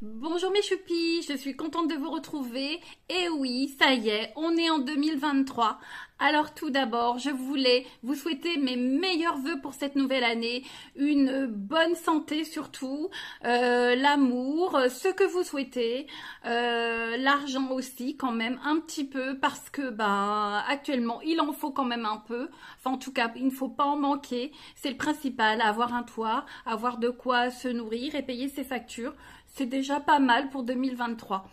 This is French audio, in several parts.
Bonjour mes choupis, je suis contente de vous retrouver. Et oui, ça y est, on est en 2023. Alors tout d'abord, je voulais vous souhaiter mes meilleurs vœux pour cette nouvelle année. Une bonne santé surtout, l'amour, ce que vous souhaitez, l'argent aussi quand même un petit peu parce que actuellement il en faut quand même un peu. Enfin en tout cas, il ne faut pas en manquer. C'est le principal, avoir un toit, avoir de quoi se nourrir et payer ses factures. C'est déjà pas mal pour 2023.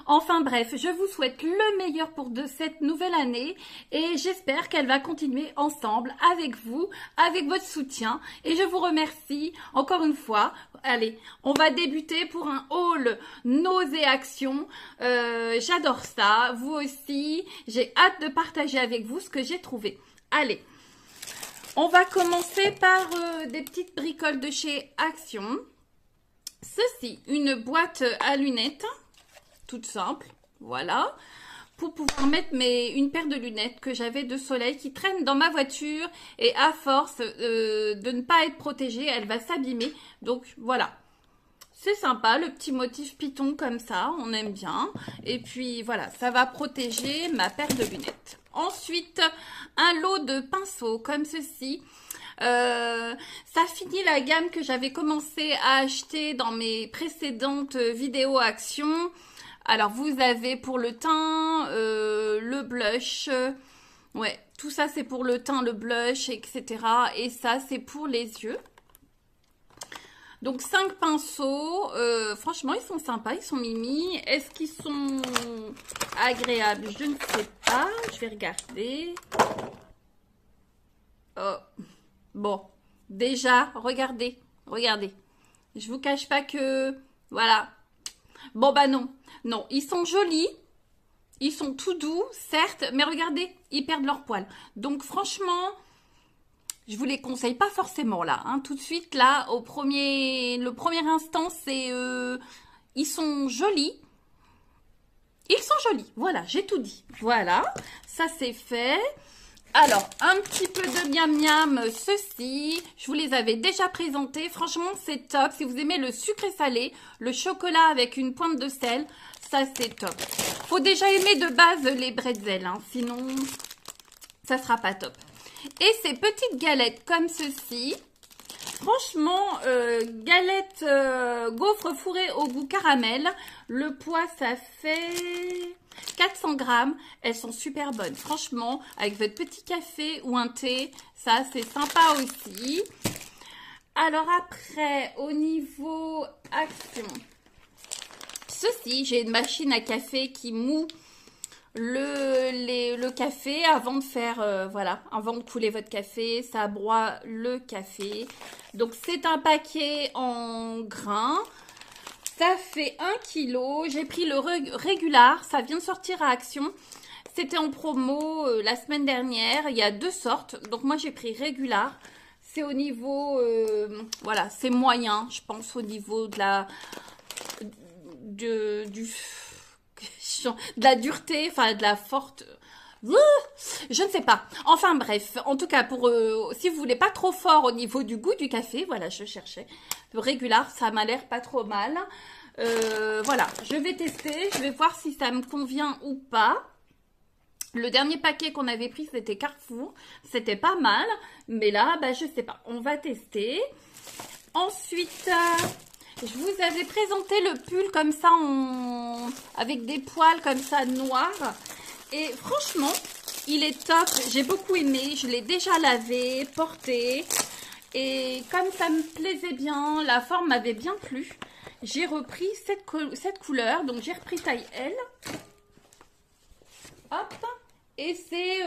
Enfin bref, je vous souhaite le meilleur pour cette nouvelle année et j'espère qu'elle va continuer ensemble avec vous, avec votre soutien. Et je vous remercie encore une fois. Allez, on va débuter pour un haul nausée-action. J'adore ça. Vous aussi, j'ai hâte de partager avec vous ce que j'ai trouvé. Allez, on va commencer par des petites bricoles de chez Action. Ceci, une boîte à lunettes, toute simple, voilà, pour pouvoir mettre une paire de lunettes que j'avais de soleil qui traîne dans ma voiture et à force de ne pas être protégée, elle va s'abîmer. Donc voilà, c'est sympa, le petit motif python comme ça, on aime bien. Et puis voilà, ça va protéger ma paire de lunettes. Ensuite, un lot de pinceaux comme ceci. Ça finit la gamme que j'avais commencé à acheter dans mes précédentes vidéos Action. Alors vous avez pour le teint, le blush, ouais, tout ça c'est pour le teint, le blush, etc. Et ça c'est pour les yeux. Donc 5 pinceaux, franchement ils sont sympas, ils sont mimi. Est-ce qu'ils sont agréables? Je ne sais pas, je vais regarder. Oh. Bon, déjà, regardez, regardez. Je vous cache pas que, voilà. Bon, non, non, ils sont jolis, ils sont tout doux, certes, mais regardez, ils perdent leur poil. Donc, franchement, je vous les conseille pas forcément là, hein. Tout de suite, là, le premier instant, c'est, ils sont jolis. Ils sont jolis, voilà, j'ai tout dit. Voilà, ça c'est fait. Alors, un petit peu de miam miam, ceci, je vous les avais déjà présentés. Franchement, c'est top. Si vous aimez le sucré salé, le chocolat avec une pointe de sel, ça c'est top. Faut déjà aimer de base les bretzels, hein, sinon ça sera pas top. Et ces petites galettes comme ceci, franchement, galettes gaufres fourrées au goût caramel. Le poids, ça fait 400 grammes. Elles sont super bonnes. Franchement, avec votre petit café ou un thé, ça, c'est sympa aussi. Alors après, au niveau Action, ceci, j'ai une machine à café qui moud le café avant de faire, voilà, avant de couler votre café, ça broie le café. Donc c'est un paquet en grains, ça fait 1 kg. J'ai pris le régular, ça vient de sortir à Action. C'était en promo la semaine dernière, il y a 2 sortes. Donc moi j'ai pris régular, c'est au niveau, voilà, c'est moyen, je pense au niveau de la dureté, enfin de la forte, je ne sais pas. Enfin bref, en tout cas pour si vous voulez pas trop fort au niveau du goût du café, voilà, je cherchais le régular, ça m'a l'air pas trop mal. Voilà, je vais tester, je vais voir si ça me convient ou pas. Le dernier paquet qu'on avait pris, c'était Carrefour, c'était pas mal, mais là, je sais pas, on va tester. Ensuite, je vous avais présenté le pull comme ça, avec des poils comme ça noirs. Et franchement, il est top. J'ai beaucoup aimé. Je l'ai déjà lavé, porté. Et comme ça me plaisait bien, la forme m'avait bien plu. J'ai repris cette couleur. Donc, j'ai repris taille L. Hop. Et c'est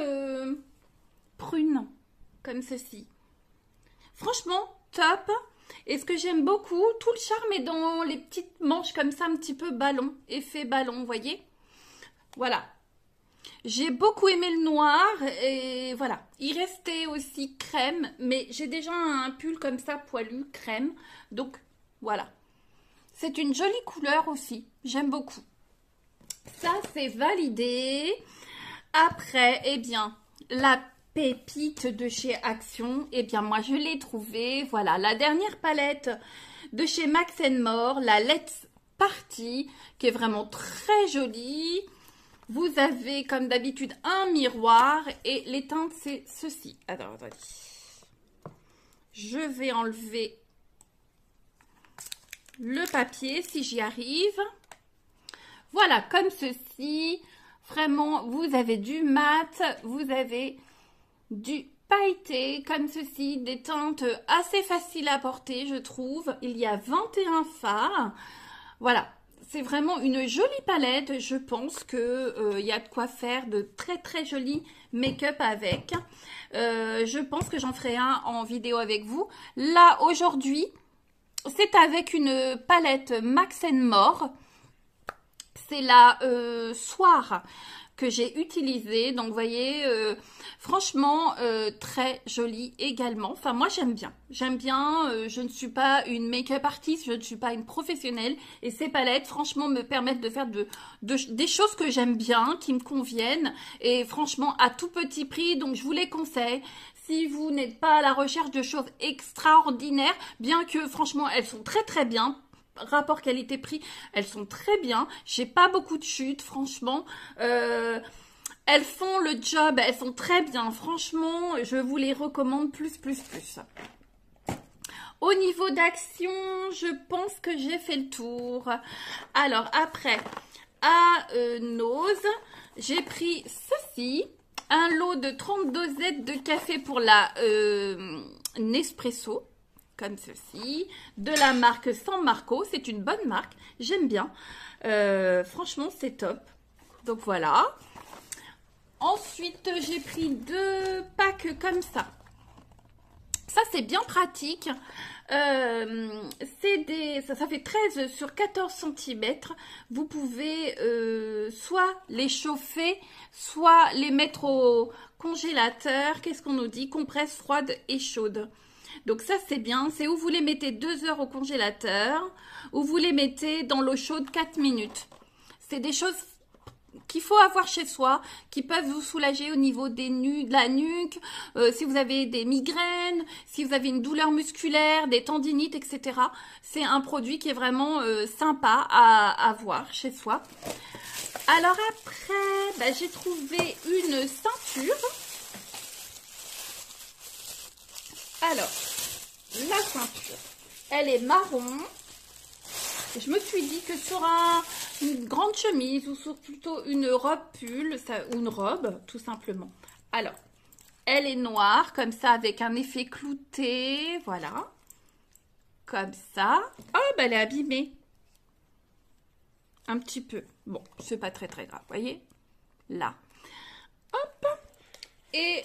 prune, comme ceci. Franchement, top. Et ce que j'aime beaucoup, tout le charme est dans les petites manches comme ça, un petit peu ballon, effet ballon, vous voyez. Voilà. J'ai beaucoup aimé le noir et voilà. Il restait aussi crème, mais j'ai déjà un pull comme ça, poilu, crème. Donc, voilà. C'est une jolie couleur aussi. J'aime beaucoup. Ça, c'est validé. Après, eh bien, la pépite de chez Action, eh bien moi je l'ai trouvée, voilà, la dernière palette de chez Max & More, la Let's partie qui est vraiment très jolie. Vous avez comme d'habitude un miroir et les teintes c'est ceci. Alors attendez, je vais enlever le papier si j'y arrive. Voilà, comme ceci. Vraiment, vous avez du mat, vous avez du pailleté comme ceci, des teintes assez faciles à porter, je trouve. Il y a 21 fards. Voilà, c'est vraiment une jolie palette. Je pense que y a de quoi faire de très très jolis make-up avec. Je pense que j'en ferai un en vidéo avec vous. Là, aujourd'hui, c'est avec une palette Max More. C'est la Soir que j'ai utilisée. Donc, vous voyez, franchement, très jolie également. Enfin, moi, j'aime bien. J'aime bien. Je ne suis pas une make-up artiste. Je ne suis pas une professionnelle. Et ces palettes, franchement, me permettent de faire des choses que j'aime bien, qui me conviennent. Et franchement, à tout petit prix. Donc, je vous les conseille. Si vous n'êtes pas à la recherche de choses extraordinaires, bien que, franchement, elles sont très, très bien. Rapport qualité-prix, elles sont très bien. J'ai pas beaucoup de chutes, franchement. Elles font le job, elles sont très bien. Franchement, je vous les recommande plus. Au niveau d'action, je pense que j'ai fait le tour. Alors, après, à Nose, j'ai pris ceci. Un lot de 30 dosettes de café pour la Nespresso. Comme ceci, de la marque San Marco, c'est une bonne marque, j'aime bien, franchement c'est top, donc voilà. Ensuite j'ai pris 2 packs comme ça c'est bien pratique, ça fait 13 sur 14 cm, vous pouvez soit les chauffer, soit les mettre au congélateur, qu'est-ce qu'on nous dit, compresse froide et chaude. Donc ça c'est bien, c'est où vous les mettez 2 heures au congélateur, ou vous les mettez dans l'eau chaude 4 minutes. C'est des choses qu'il faut avoir chez soi, qui peuvent vous soulager au niveau de la nuque, si vous avez des migraines, si vous avez une douleur musculaire, des tendinites, etc. C'est un produit qui est vraiment sympa à avoir chez soi. Alors après, j'ai trouvé une ceinture. Alors, la ceinture, elle est marron. Je me suis dit que sur une grande chemise ou sur plutôt une robe pull, ou une robe, tout simplement. Alors, elle est noire, comme ça, avec un effet clouté, voilà. Comme ça. Oh, elle est abîmée. Un petit peu. Bon, c'est pas très très grave, voyez. Là. Hop. Et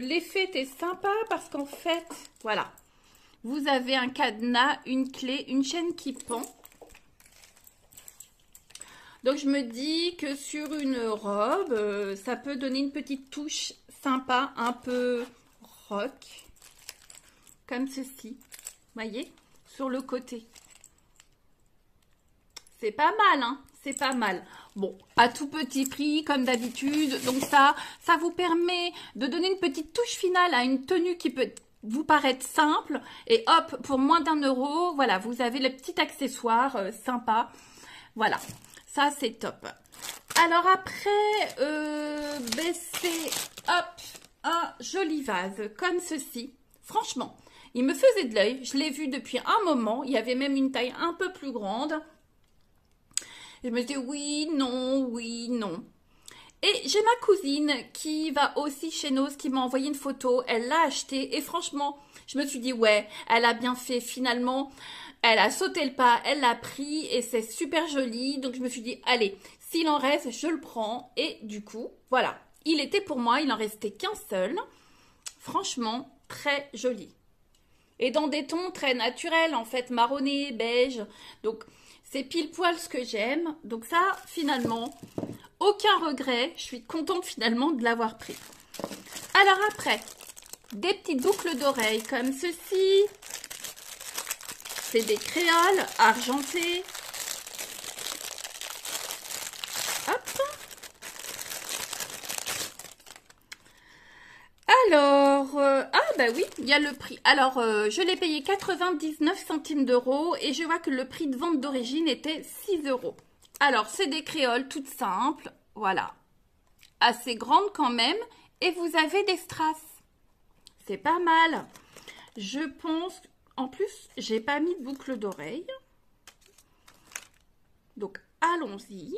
l'effet est sympa parce qu'en fait, voilà, vous avez un cadenas, une clé, une chaîne qui pend. Donc, je me dis que sur une robe, ça peut donner une petite touche sympa, un peu rock, comme ceci, voyez, sur le côté. C'est pas mal, hein, c'est pas mal. Bon, à tout petit prix, comme d'habitude. Donc ça vous permet de donner une petite touche finale à une tenue qui peut vous paraître simple. Et hop, pour moins d'1 €, voilà, vous avez le petit accessoire sympa. Voilà, ça c'est top. Alors après, c'est hop, un joli vase comme ceci. Franchement, il me faisait de l'œil. Je l'ai vu depuis un moment. Il y avait même une taille un peu plus grande. Je me dis oui, non. Et j'ai ma cousine qui va aussi chez Nose, qui m'a envoyé une photo. Elle l'a acheté et franchement, je me suis dit ouais, elle a bien fait finalement. Elle a sauté le pas, elle l'a pris et c'est super joli. Donc je me suis dit allez, s'il en reste, je le prends. Et du coup, voilà, il était pour moi, il en restait qu'un seul. Franchement, très joli. Et dans des tons très naturels en fait, marronné, beige. Donc c'est pile poil ce que j'aime. Donc ça, finalement, aucun regret. Je suis contente finalement de l'avoir pris. Alors après, des petites boucles d'oreilles comme ceci. C'est des créoles argentées. Hop. Alors, bah oui, il y a le prix. Alors, je l'ai payé 99 centimes d'euros et je vois que le prix de vente d'origine était 6 euros. Alors, c'est des créoles toutes simples, voilà. Assez grandes quand même et vous avez des strass. C'est pas mal. Je pense, en plus, j'ai pas mis de boucle d'oreille. Donc, allons-y.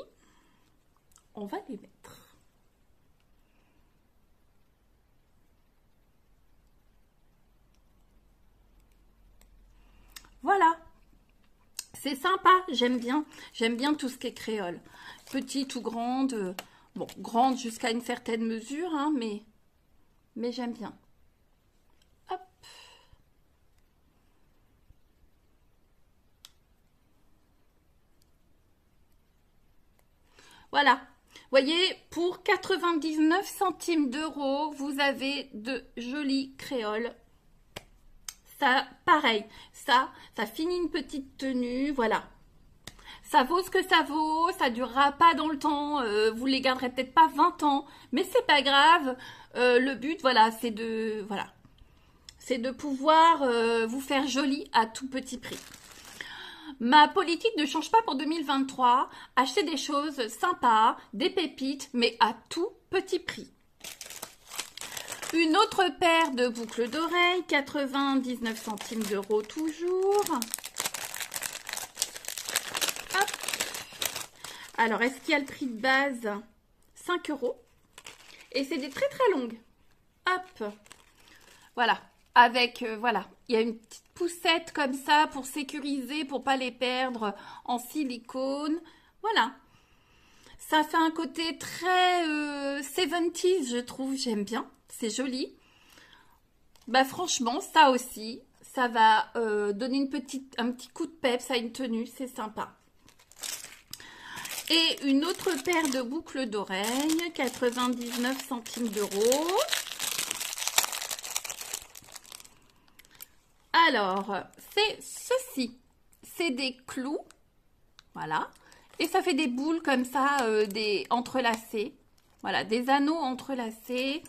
On va les mettre. Voilà. C'est sympa, j'aime bien. J'aime bien tout ce qui est créole. Petite ou grande. Bon, grande jusqu'à une certaine mesure, hein, mais j'aime bien. Hop. Voilà. Voyez, pour 99 centimes d'euros, vous avez de jolis créoles. Ça, pareil, ça finit une petite tenue, voilà. Ça vaut ce que ça vaut, ça durera pas dans le temps, vous les garderez peut-être pas 20 ans, mais c'est pas grave. Le but, voilà, c'est de pouvoir vous faire joli à tout petit prix. Ma politique ne change pas pour 2023. Acheter des choses sympas, des pépites, mais à tout petit prix. Une autre paire de boucles d'oreilles, 99 centimes d'euros toujours. Hop. Alors, est-ce qu'il y a le prix de base? 5 euros. Et c'est des très très longues. Hop. Voilà. Avec, voilà, il y a une petite poussette comme ça pour sécuriser, pour pas les perdre en silicone. Voilà. Ça fait un côté très 70s, je trouve, j'aime bien. C'est joli. Bah franchement, ça aussi, ça va donner un petit coup de peps à une tenue, c'est sympa. Et une autre paire de boucles d'oreilles, 99 centimes d'euros. Alors, c'est ceci. C'est des clous. Voilà. Et ça fait des boules comme ça, des entrelacés. Voilà, des anneaux entrelacés.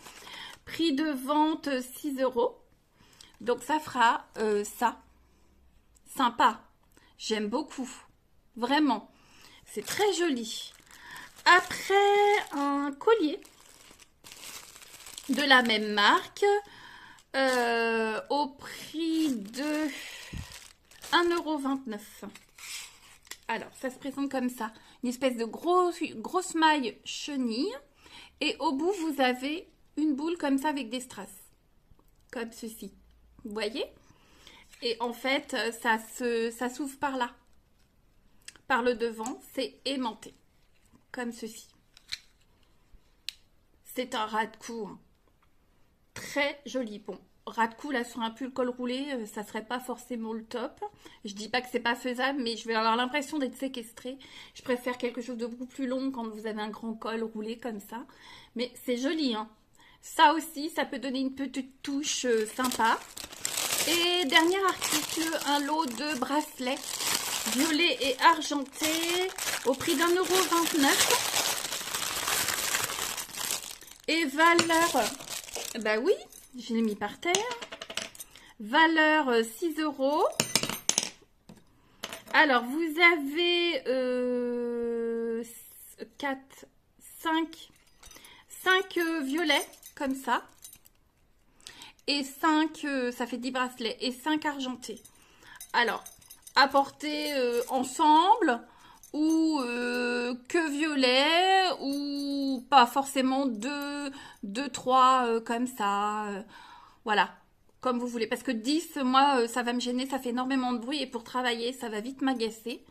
Prix de vente 6 euros. Donc, ça fera ça. Sympa. J'aime beaucoup. Vraiment. C'est très joli. Après, un collier de la même marque. Au prix de 1,29 €. Alors, ça se présente comme ça. Une espèce de grosse maille chenille. Et au bout, vous avez une boule comme ça avec des strass. Comme ceci. Vous voyez? Et en fait, ça s'ouvre par là. Par le devant, c'est aimanté. Comme ceci. C'est un ras de cou. Hein. Très joli. Bon, ras de cou là sur un pull col roulé, ça serait pas forcément le top. Je dis pas que c'est pas faisable, mais je vais avoir l'impression d'être séquestrée. Je préfère quelque chose de beaucoup plus long quand vous avez un grand col roulé comme ça. Mais c'est joli, hein. Ça aussi, ça peut donner une petite touche sympa. Et dernier article, un lot de bracelets violets et argentés au prix d'1,29 €. Et valeur... Bah oui, je l'ai mis par terre. Valeur 6 euros. Alors, vous avez 5 violets, comme ça. Et 5, ça fait 10 bracelets. Et 5 argentés. Alors, à porter ensemble, ou que violet, ou pas forcément 2, 3 comme ça. Voilà, comme vous voulez. Parce que 10, moi, ça va me gêner, ça fait énormément de bruit. Et pour travailler, ça va vite m'agacer.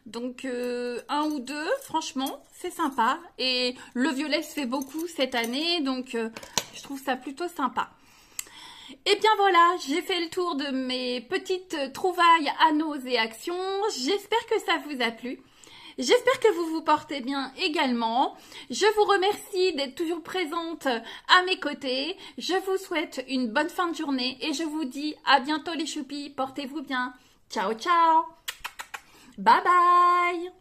Donc, 1 ou 2, franchement, c'est sympa. Et le violet se fait beaucoup cette année, donc je trouve ça plutôt sympa. Et bien voilà, j'ai fait le tour de mes petites trouvailles, anneaux et actions. J'espère que ça vous a plu. J'espère que vous vous portez bien également. Je vous remercie d'être toujours présente à mes côtés. Je vous souhaite une bonne fin de journée et je vous dis à bientôt les choupis. Portez-vous bien. Ciao, ciao. Bye bye.